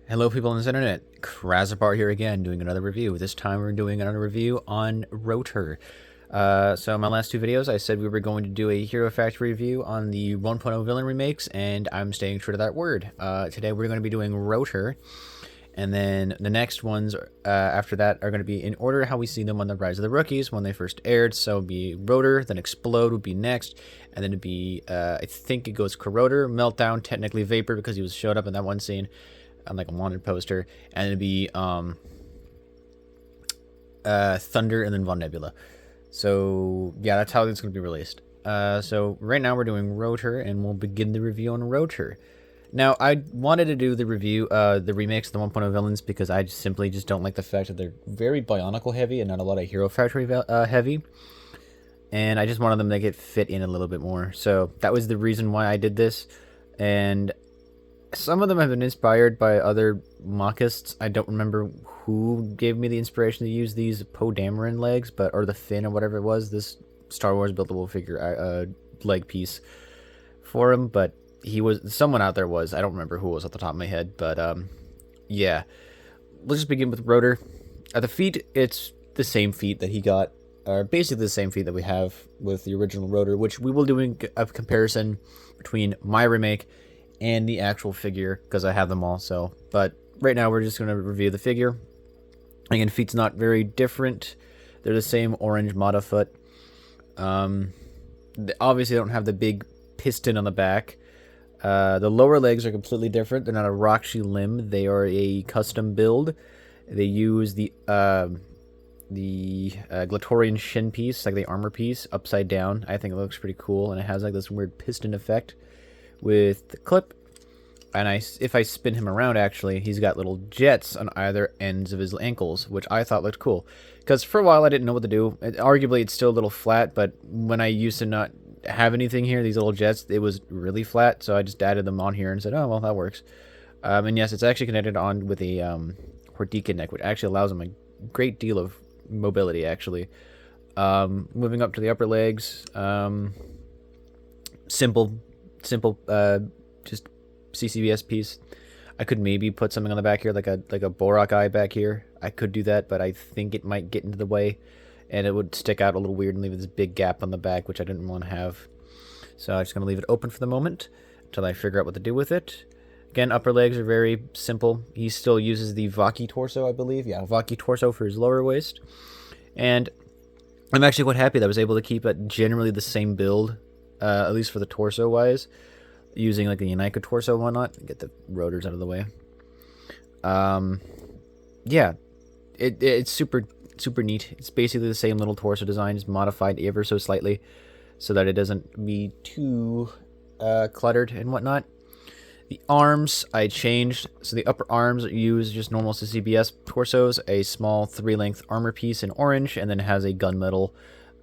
Hello people on this internet, Krazapar here again, doing another review. This time we're doing another review on Rotor. So in my last two videos I said we were going to do a Hero Factory review on the 1.0 villain remakes, and I'm staying true to that word. Today we're going to be doing Rotor, and then the next ones after that are going to be in order how we see them on the Rise of the Rookies when they first aired. So it'd be Rotor, then Explode would be next, and then it'd be, I think it goes Corroder, Meltdown, technically Vapor because he showed up in that one scene on like a wanted poster, and it'd be Thunder and then Von Nebula. So yeah, that's how it's going to be released. So right now we're doing Rotor, and we'll begin the review on Rotor. Now, I wanted to do the review, the remakes of the 1.0 villains, because I simply just don't like the fact that they're very Bionicle heavy and not a lot of Hero Factory heavy. And I just wanted them to get fit in a little bit more. So that was the reason why I did this. And some of them have been inspired by other mockists. I don't remember who gave me the inspiration to use these Poe Dameron legs, or the fin or whatever it was, this Star Wars buildable figure leg piece for him, but someone out there was, I don't remember who it was off the top of my head, but yeah. Let's just begin with Rotor. At the feet, it's the same feet that he got, or basically the same feet that we have with the original Rotor, which we will do a comparison between my remake and the actual figure, because I have them all. So, but right now we're just going to review the figure. Again, feet's not very different. They're the same orange Mata foot. They obviously don't have the big piston on the back. The lower legs are completely different. They're not a Roxy limb. They are a custom build. They use the Glatorian shin piece, like the armor piece, upside down. I think it looks pretty cool, and it has like this weird piston effect with the clip. And if I spin him around, actually, he's got little jets on either ends of his ankles, which I thought looked cool. Because for a while I didn't know what to do. Arguably, it's still a little flat, but when I used to not have anything here, these little jets, it was really flat, so I just added them on here and said, oh, well, that works. And yes, it's actually connected on with a Hordika neck, which actually allows him a great deal of mobility, actually. Moving up to the upper legs, simple, just CCBS piece. I could maybe put something on the back here, like a Borak eye back here. I could do that, but I think it might get into the way, and it would stick out a little weird and leave this big gap on the back, which I didn't want to have. So I'm just going to leave it open for the moment until I figure out what to do with it. Again, upper legs are very simple. He still uses the Vaki torso, I believe. Yeah, Vaki torso for his lower waist. And I'm actually quite happy that I was able to keep it generally the same build, at least for the torso-wise, using like the Unico torso and whatnot. Get the rotors out of the way. Yeah, it's super neat. It's basically the same little torso design, just modified ever so slightly so that it doesn't be too cluttered and whatnot. The arms I changed, so the upper arms use just normal CCBS torsos, a small 3-length armor piece in orange, and then has a gunmetal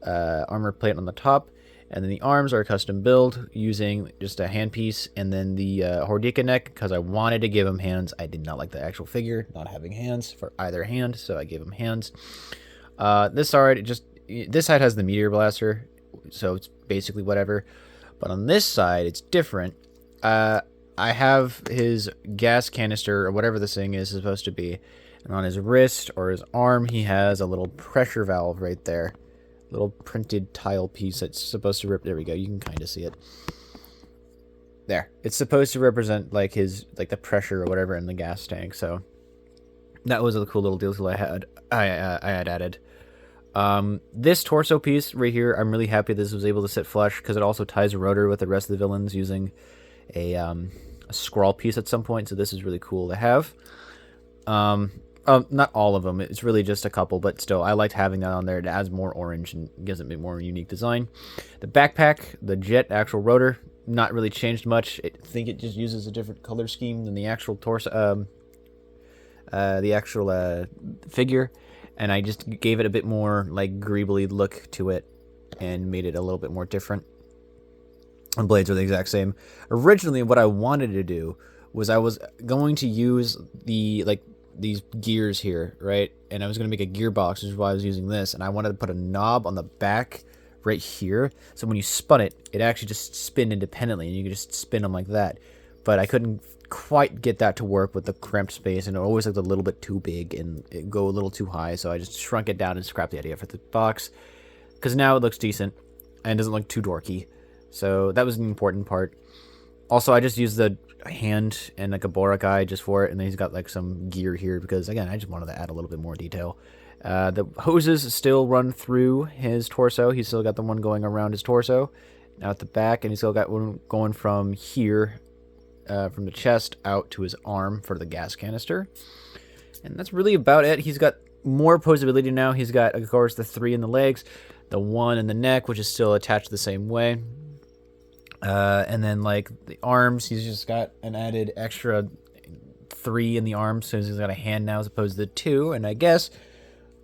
armor plate on the top. And then the arms are a custom build using just a handpiece, and then the Hordika neck, because I wanted to give him hands. I did not like the actual figure not having hands for either hand, so I gave him hands. This side has the meteor blaster, so it's basically whatever. But on this side, it's different. I have his gas canister, or whatever this thing is supposed to be, and on his wrist or his arm, he has a little pressure valve right there. Little printed tile piece that's supposed to there we go, you can kind of see it there. It's supposed to represent like the pressure or whatever in the gas tank. So that was a cool little deal I had added. This torso piece right here, I'm really happy this was able to sit flush, because it also ties a Rotor with the rest of the villains using a scroll piece at some point. So this is really cool to have. Not all of them. It's really just a couple, but still, I liked having that on there. It adds more orange and gives it a bit more unique design. The backpack, the jet actual Rotor, not really changed much. I think it just uses a different color scheme than the actual torso, figure, and I just gave it a bit more like greebly look to it and made it a little bit more different. And blades are the exact same. Originally, what I wanted to do was I was going to use these gears here, right? And I was going to make a gearbox, which is why I was using this. And I wanted to put a knob on the back right here. So when you spun it, it actually just spin independently, and you can just spin them like that. but I couldn't quite get that to work with the cramped space, and it always looked a little bit too big and it go a little too high, so I just shrunk it down and scrapped the idea for the box, because now it looks decent and doesn't look too dorky. So that was an important part. Also, I just used the hand and like a Bora guy just for it, and then he's got like some gear here because, again, I just wanted to add a little bit more detail. The hoses still run through his torso. He's still got the one going around his torso, now at the back, and he's still got one going from here, from the chest out to his arm for the gas canister. And that's really about it. He's got more posability now. He's got, of course, the 3 in the legs, the 1 in the neck, which is still attached the same way. And then, like, the arms, he's just got an added extra 3 in the arms, so he's got a hand now as opposed to the 2. And I guess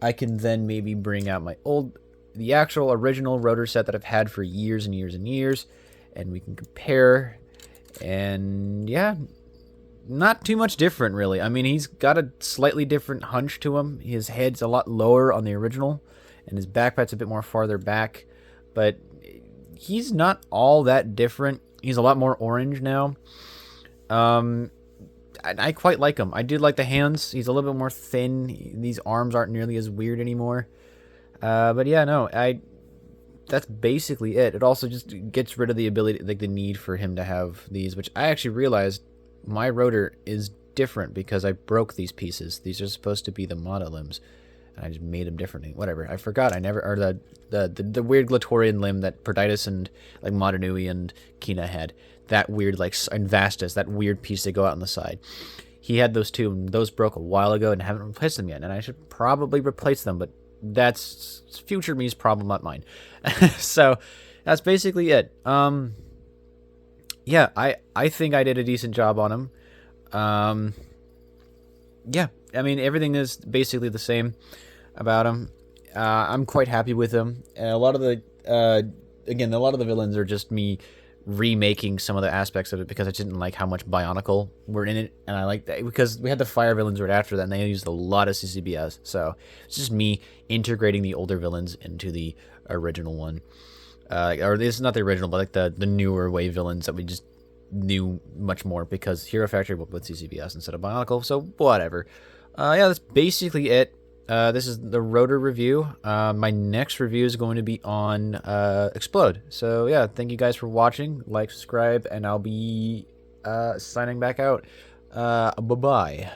I can then maybe bring out the actual original rotor set that I've had for years and years and years, and we can compare. And yeah, not too much different, really. I mean, he's got a slightly different hunch to him. His head's a lot lower on the original, and his backpack's a bit more farther back, but he's not all that different. He's a lot more orange now. I quite like him. I did like the hands. He's a little bit more thin. These arms aren't nearly as weird anymore. But yeah, no, that's basically it. It also just gets rid of the ability, like the need for him to have these, which I actually realized my rotor is different because I broke these pieces. These are supposed to be the mono limbs, and I just made them differently. Whatever. I forgot. Or the weird Glatorian limb that Perditus and like Modanui and Kina had. That weird, like, and Vastus, that weird piece they go out on the side. He had those two, and those broke a while ago, and haven't replaced them yet. And I should probably replace them, but that's future me's problem, not mine. So that's basically it. Yeah, I think I did a decent job on him. Yeah, I mean, everything is basically the same about him. I'm quite happy with him. And a lot of the villains are just me remaking some of the aspects of it because I didn't like how much Bionicle were in it, and I like that because we had the fire villains right after that, and they used a lot of CCBS, so it's just me integrating the older villains into the original one, or this is not the original, but like the newer wave villains that we just knew much more because Hero Factory went with CCBS instead of Bionicle, so whatever. Yeah, that's basically it. This is the Rotor review. My next review is going to be on Explode. So yeah, thank you guys for watching. Like, subscribe, and I'll be signing back out. Bye-bye.